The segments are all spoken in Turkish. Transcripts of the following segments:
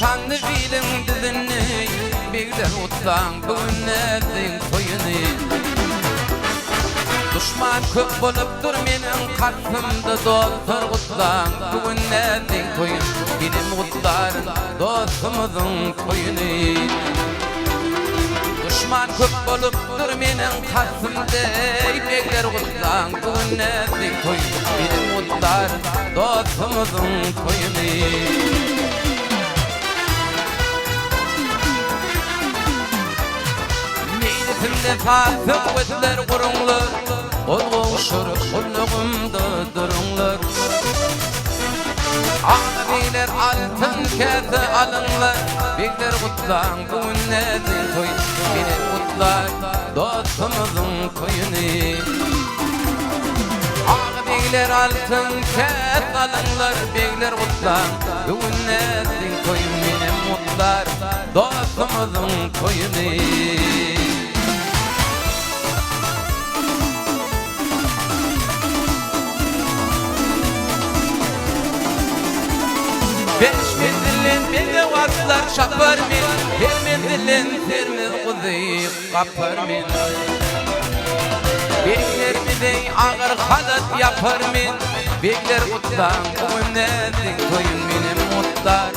şanlı bilin dilini Beyler utlan bugün edin toyunu Düşman köp bolup dur menin kalbimde dostlar utlan bugün edin toyun Benim utların dostumuzun toyunu Düşman köp bolup dur menin kalbimde Beyler utlan bugün edin toyun Benim utların dostumuzun toyunu Meyletimde fatih ötler kurunlar Olğuşur kulluğumda durunlar Ağabeyler altın kese alınlar Bekler kutlan bugün edin toy Benim kutlar dostumuzun toyunu Ağabeyler altın kese alınlar Bekler kutlan bugün edin toy Benim kutlar dostumuzun toyunu Beş mendilin beni vaslar şapar min Her mendilin termiz kuzi kapar min Bekler midey ağır halat yapar min Bekler kutlan bugün edin toyun Benim mutlar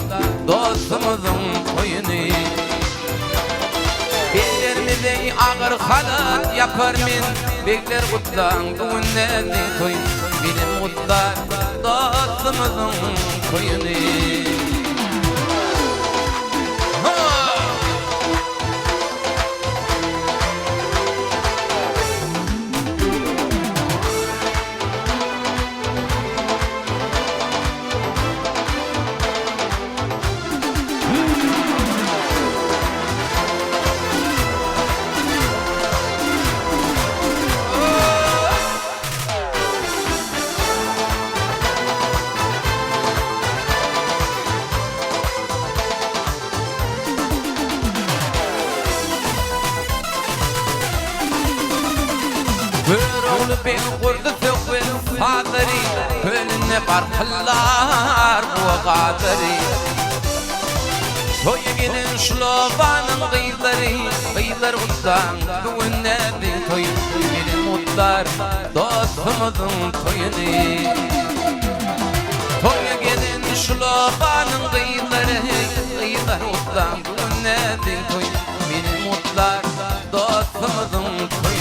dostumuzun toyunu Bekler midey ağır halat yapar min Bekler kutlan bugün edin toyun Benim mutlar dostumuzun toyunu Oğlu ben kurdu sökül fadari Kölüne barkıllar bu kadari Toya gelin şlobanın kıyıları Kıyılar uttan bugün edin toy Benim mutlar dostumuzun toyunu Toya gelin şlobanın kıyıları Kıyılar uttan bugün edin toy Benim mutlar dostumuzun toyunu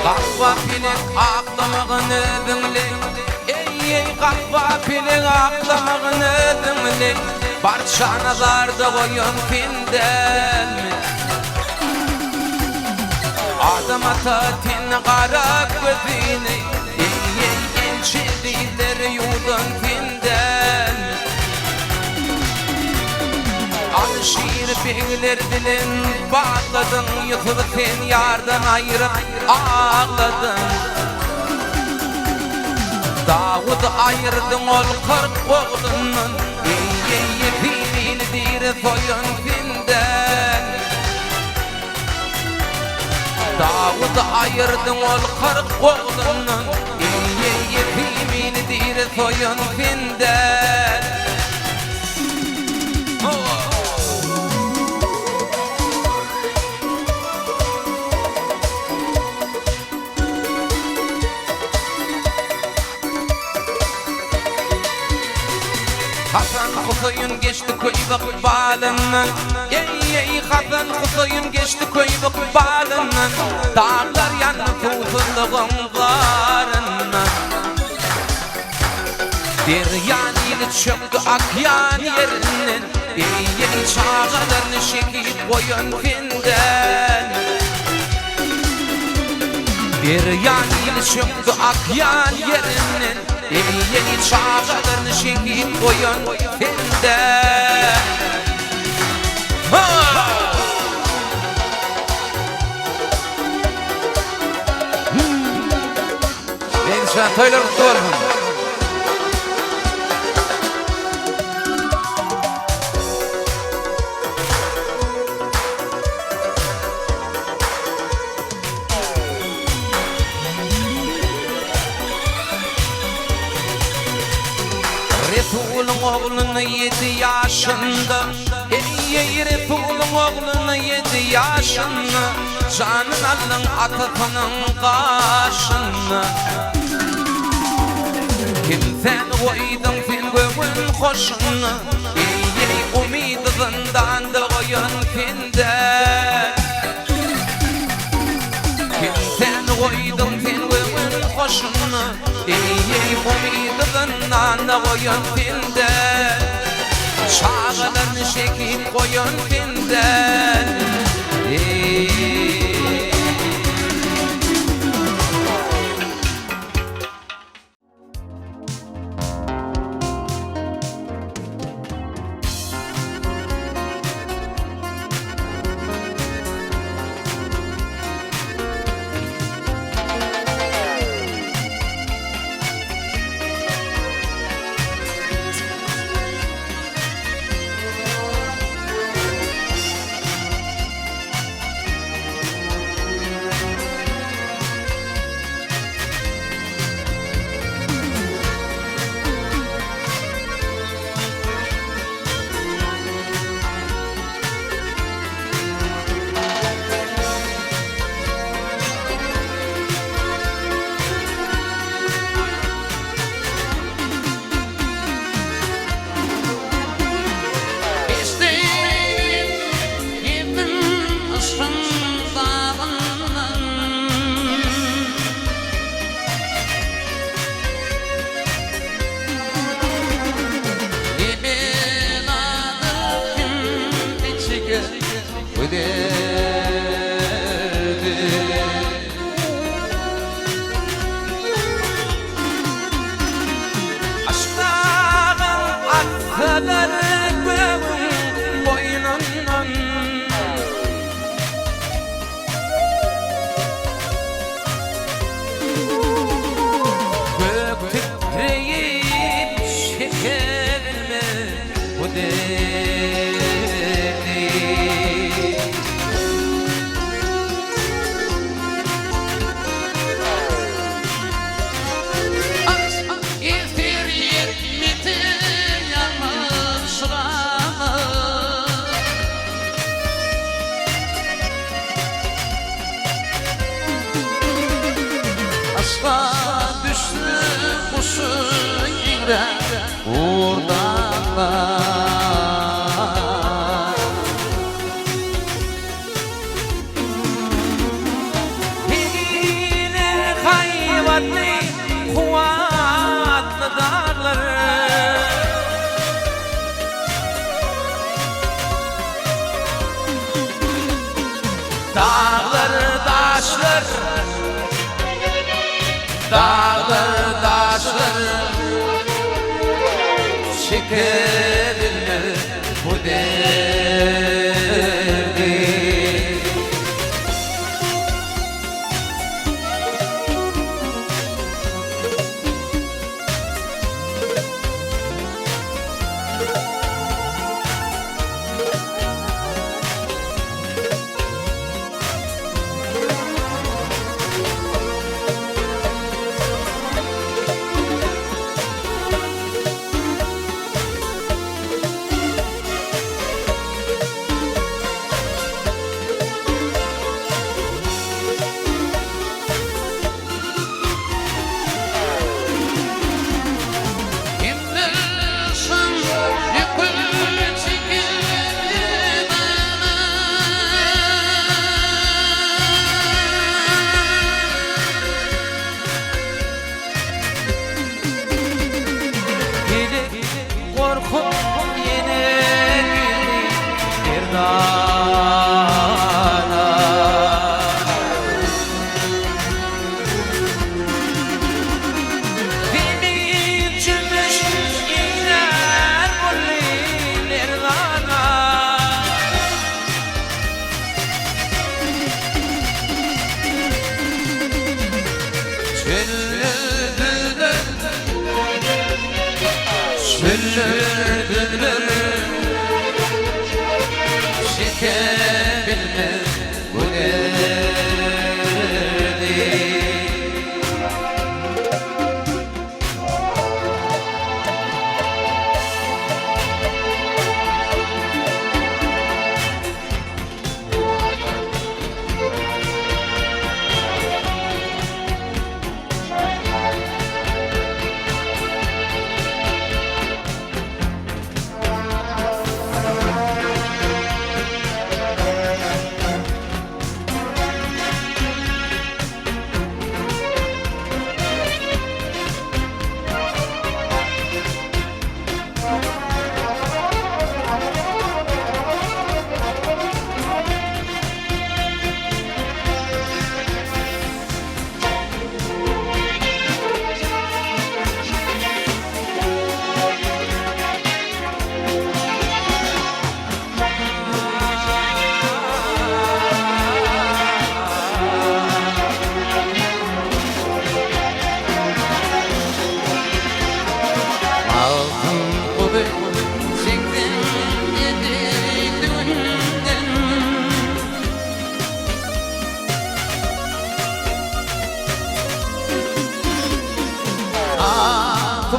Kahva pilin aklamağını dinle Ey kahva pilin aklamağını dinle Barça nazarda koyun finden Adam ata tin kara gözini Ey elçililer yudun finden Alışır beyler dilin bağladın Yıkılı sen yardan ayırıp ağladın Davud ayırdın ol 40 oğlunun Ey birinidir soyun finden Davud ayırdın ol 40 oğlunun Ey birinidir soyun finden Hasan Hüseyin geçti köy bağlarından Ey Hasan Hüseyin geçti köy bağlarından Dağlar yandı tuzluğun varından Deryan ili çöktü akyan yerinden Yeni çağlarını çekip koyun finden Deryan ili çöktü akyan yerinden Yeni çağlarını çekip koyun finden Ben şu an toyları tutuyorum Resul'un oğlunu 7 yaşında Resul'un oğlunu 7 yaşında Canın alın atıfının kaşını Kimsen koydun filgöğün koşunu Umidi zindandı koyun finden Kimsen koydun filgöğün koşunu Umidi zindandı koyun finden Çağlarını çekip koyun finden Dağlar taşlar Dağlar taşlar Çekebilme bu derdi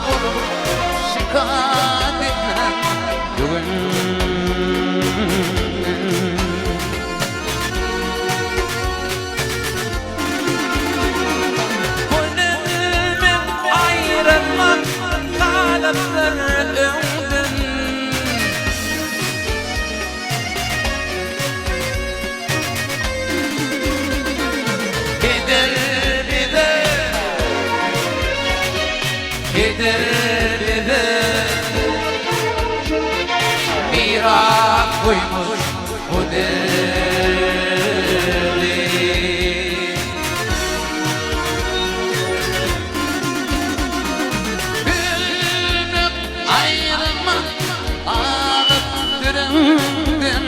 bulup şikayet etmem bugün. Gönlümün ayrılmak kalıptır ömrüm. Gider bize mirak koymuş bu deli. Gülmek ayrılmak alıp dürümdüm.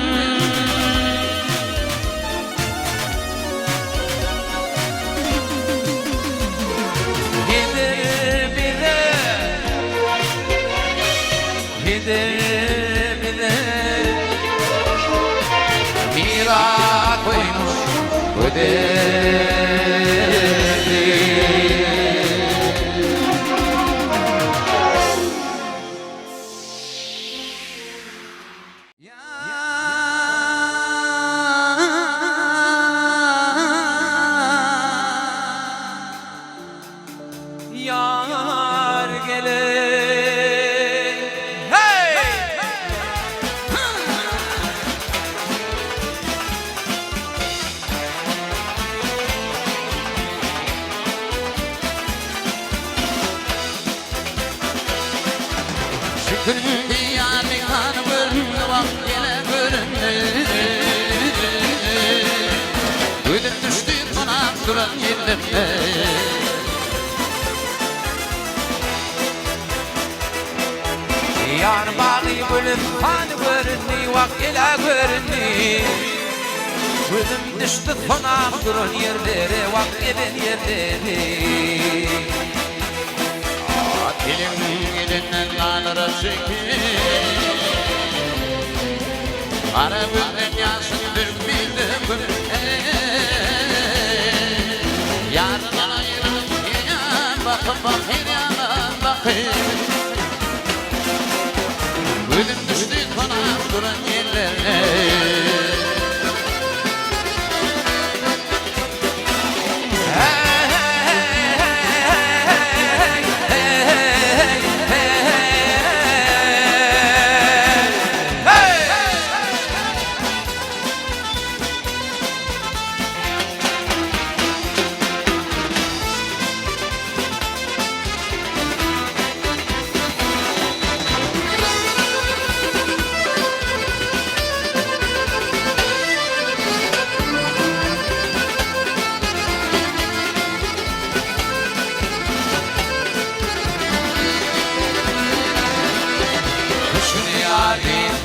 Gidemine mirak koymuş bu deli. Yar gelir. Dünyanın kanı göründü, bak yine göründü. Ödüm düştü konak duran yerlerine. Yar bağı gülüm kanı göründü, bak yine göründü. Ödüm düştü konak duran yerlere, bak yine yerlere. Dilim elinden kanıra çekir. Kara gözden yaşın dökmedi gül. Yarından ayrılıp yan bakıp bak her yana bakayım. Ölüm düştü konak duran yerlerine.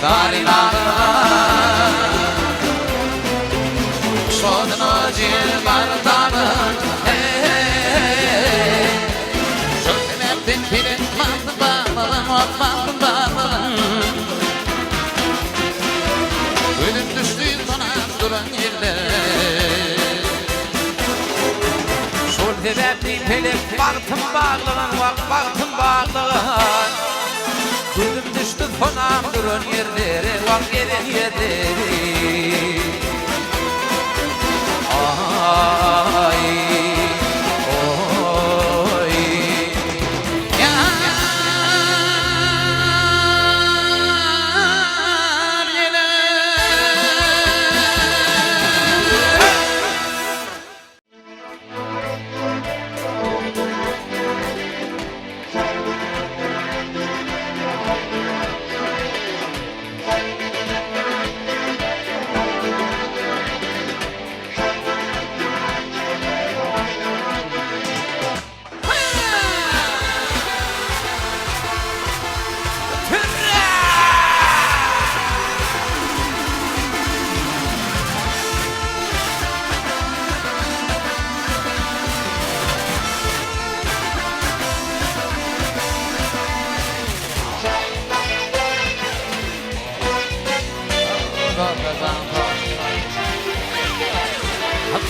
Darina Şodno cilbardanın Şodnetin pilin mantı bağlalın Vatmantı bağlalın Ölüm düştü konak duran yerlere Şol sebepli pilin mantı bağlalın Vatmantı bağlalın Gülüm düştü konağım duran yerlere, vak gelen yerlere. Ay, oy. Yar gelir.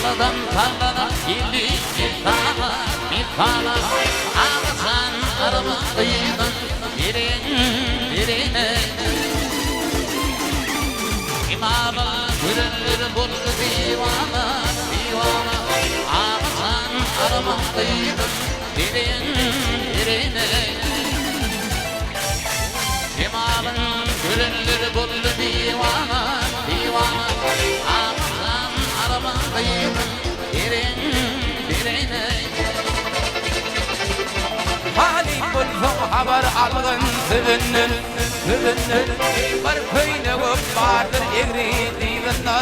Tarladan tarlana, illi bir tala, ağaçtan arama kıyıdan birine İmamı gülünür buldu divana Ağızdan arama kıyıdan birine İmamın gülünür buldu divana Ağızdan arama kıyıdan birine Halim bulfun haber algın tübünnün Bir köyne gök vardır egri diğinna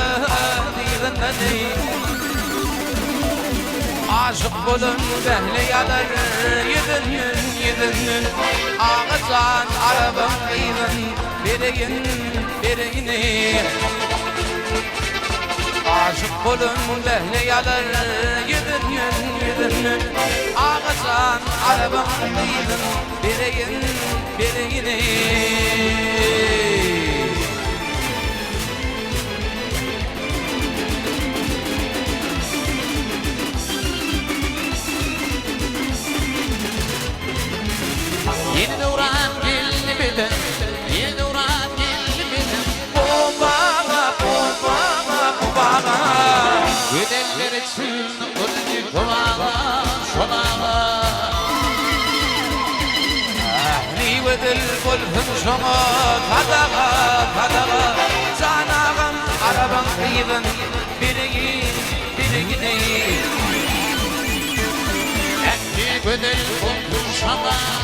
Aşık bulun behli yadır yüdünnün Ağızan arabın kıyın birine Aşık bulun behli yadır yüdünnün Ağızan arabın kıyın birine Yeni Nuran geldi beden Yeni Nuran geldi beden Kubana Güdeller için öldü şolağa Ahli ve dil bulfun şoma Kadağa Canağım araban kıyın birine Ehli güdel buldu şolağa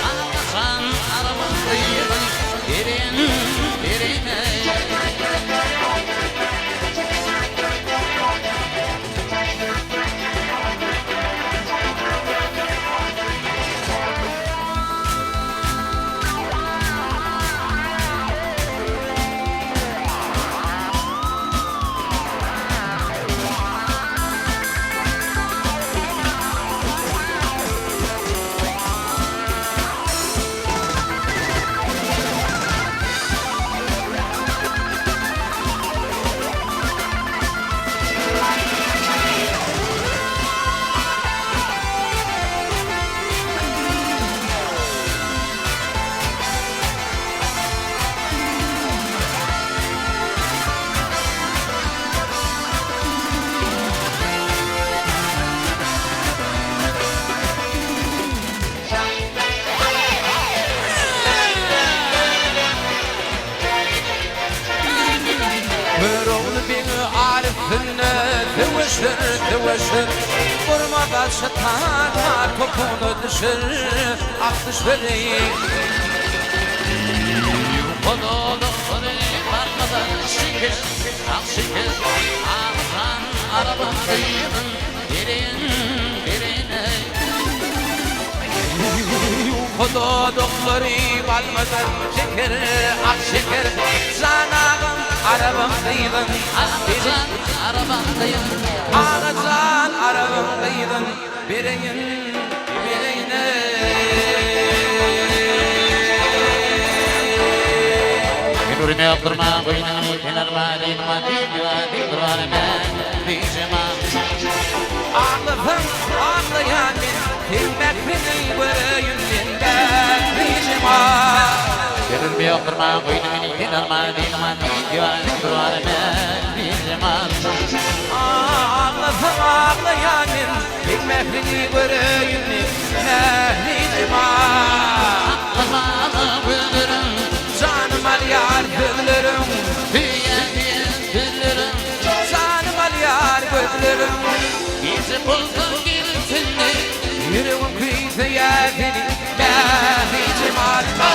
Ağızdan arama kıyıdan birine Tüveşir Vurmadan şıtanlar kopunu düşür Aktış vereyim Kodolukları varmadan şükür Ak şükür Ağızdan araba kıyının birine Kodolukları varmadan şeker Ak şeker Canağım arabam kıyın Ağızdan araba kıyının Ağızdan arabam kıyın birine Nurine yaptırma boynunu kenarma dinma dinma diyeceğim Ağlayan ben Tilmekini görüyünden diyeceğim Nurine yaptırma boynunu kenarma dinma diyeceğim Ağlayan ben Tilmekini görüyünden diyeceğim Ağlama bülürüm Canım al yar gülürüm Bülürüm Canım al yar gülürüm Bizi buldun gülsünü Yüreğim kıydı yerdini Diyeceğim Ağlama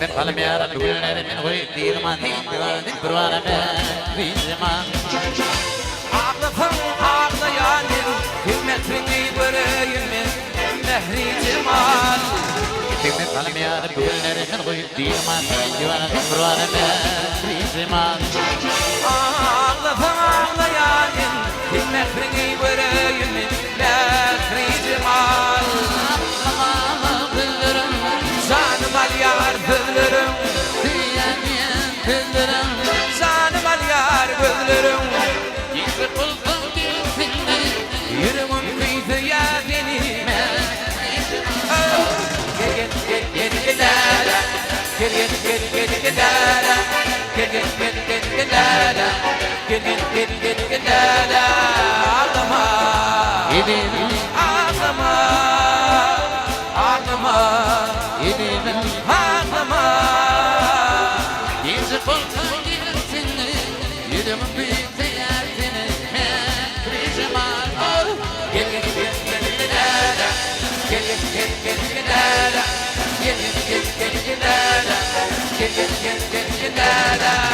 من قلم يا رب قلنا من غير ما تين بروانا في زمان Ağlafım ağlayanın himmetini bırayım mehri cemal من قلم يا رب قلنا من غير ما تين بروانا في زمان Ağlafım ağlayanın himmetini bırayım mehri cemal Canım al yar bülürüm Canım al yar bülürüm Yürümün kıydı ya benim Gel gidara Gel gidara Gel gidara Gel gidara Ağlama Ağlama Ağlama Ağlama Yüzü koltuğun girsin Yürümün büyük ziyaretini Krizim ağır Gel gidara Gel gidara Gel gidara Gel gidara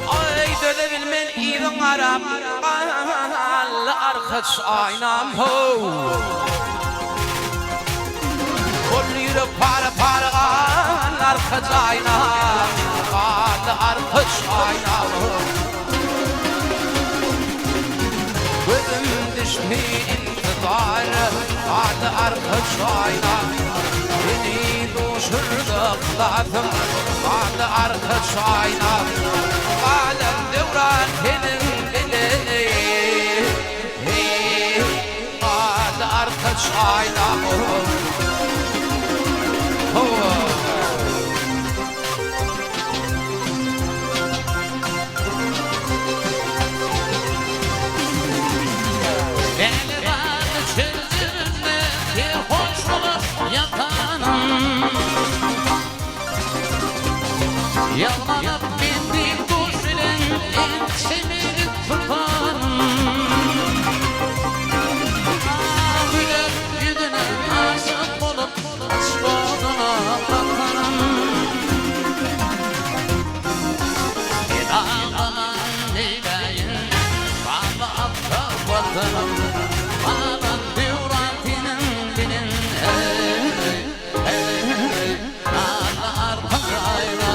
Ay dönebilmen iyiden Arap Allı arkaç aynam ho Kollu yürü para Allı arkaç aynam Allı arkaç aynam ho Gözüm düştü intizar Allı arkaç aynam Beni duşurdu kıladım Allı arkaç aynam Alem devran senin bileni Allı arkaç aynam Eli vardı çözümde Bir hoş olur yatanım Yalmanıp bindiğim kuş ile İçimi tutarım Gülüp yüzüne aşık olup Aşk olduğuna bakarım Bir ağlaman neyleyim Baba apta vatanım Baban düratinin bilin Ağlar parayla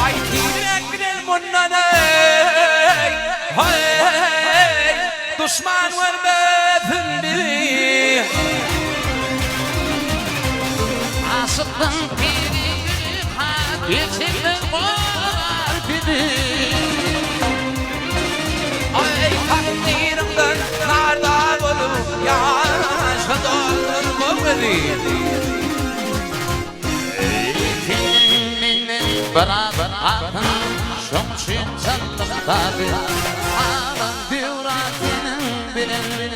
Ay direk bilel munnanay Hay Düşman var betün biri Aşıktan biri Geçimden var biri Ay takdirimden narda bulup Yaşa doldurma beni Seninle beraber akın Şomşin çallıkları Ağlan düratinin bilin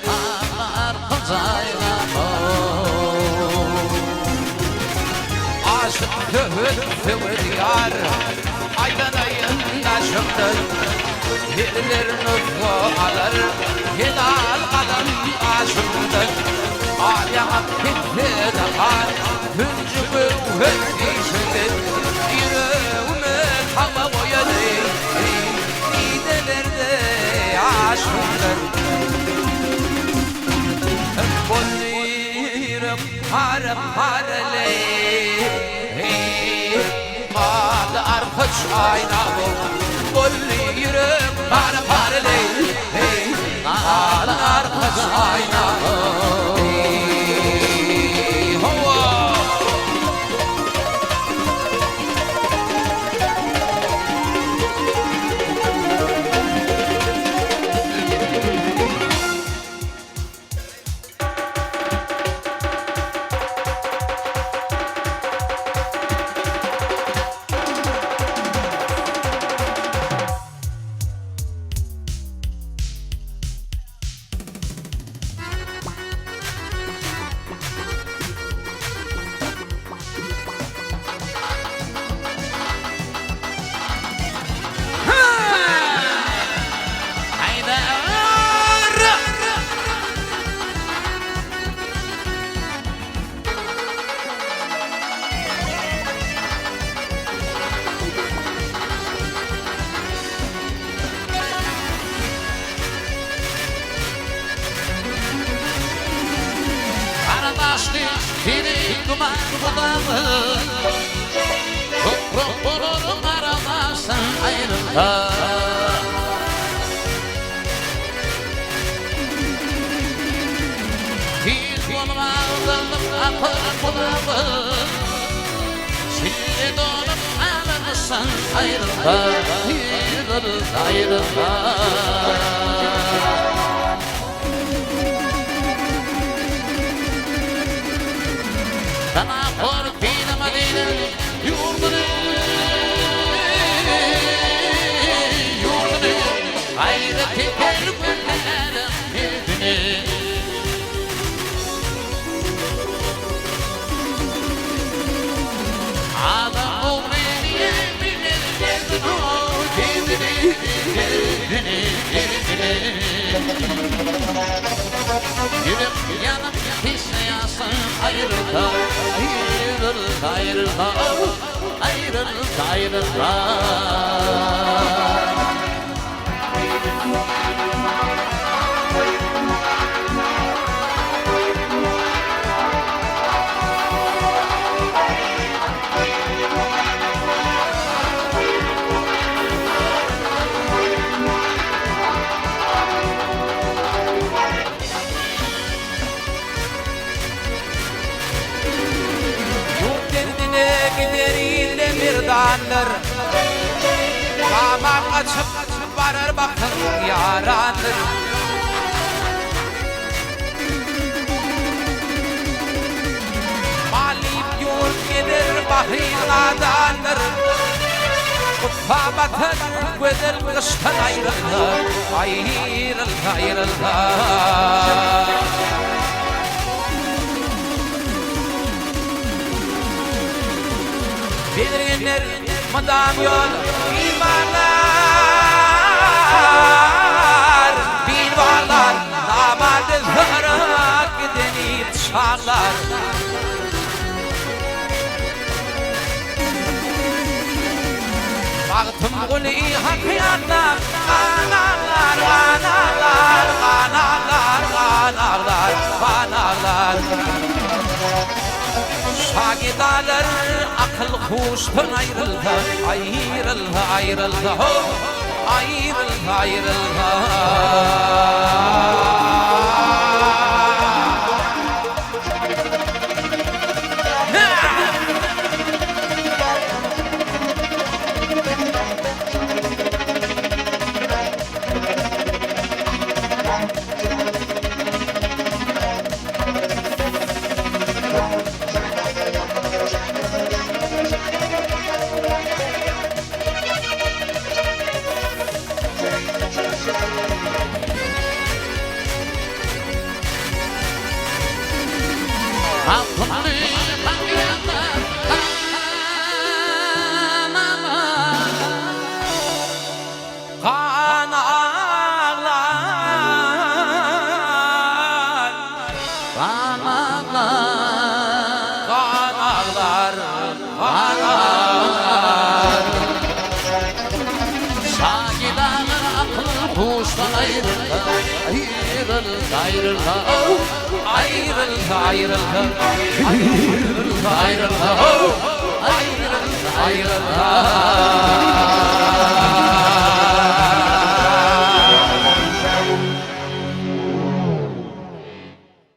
Ağlar kocayla Aşık tövür yar Aydan ayın aşıktır Yerler nutfu alır Hilal kadın aşıktır Alyahat bitti dakar Hüncü mühür işidir Yüreğimin hava boyadı İdelerde aşıktır Bollirim harem harele Ağlı arkaç aynalı Golli yürek para paraley Ağlar kaç aynalı Biri duman budağı Topruk bulunun aramasın ayrılma Bir bulmadım apır budağı Şimdi donup alırsın ayrılma Ayrılma Bana korkuyla Medine'nin yurdunu Hayret eder günlerim bir günü Adam o beni bilir geldin o kendini Yürek yanıp pisleyansın ayrılma Ayrılma Ayrılma Mirdanlar Damak açıp varır bakın yaranır Malip yurt gelir bahri nadanır Kutfa batır güzel kıştan ayrılır Ayrılır Bilginler madam yol imanlar Bilvarlar namadı zırak gideni çağlar Baktım gülü hakiyatlar Analar, analar, analar, analar, analar Şagidalar akıl huştan ayrıldı Ayrıldı Ayrıldı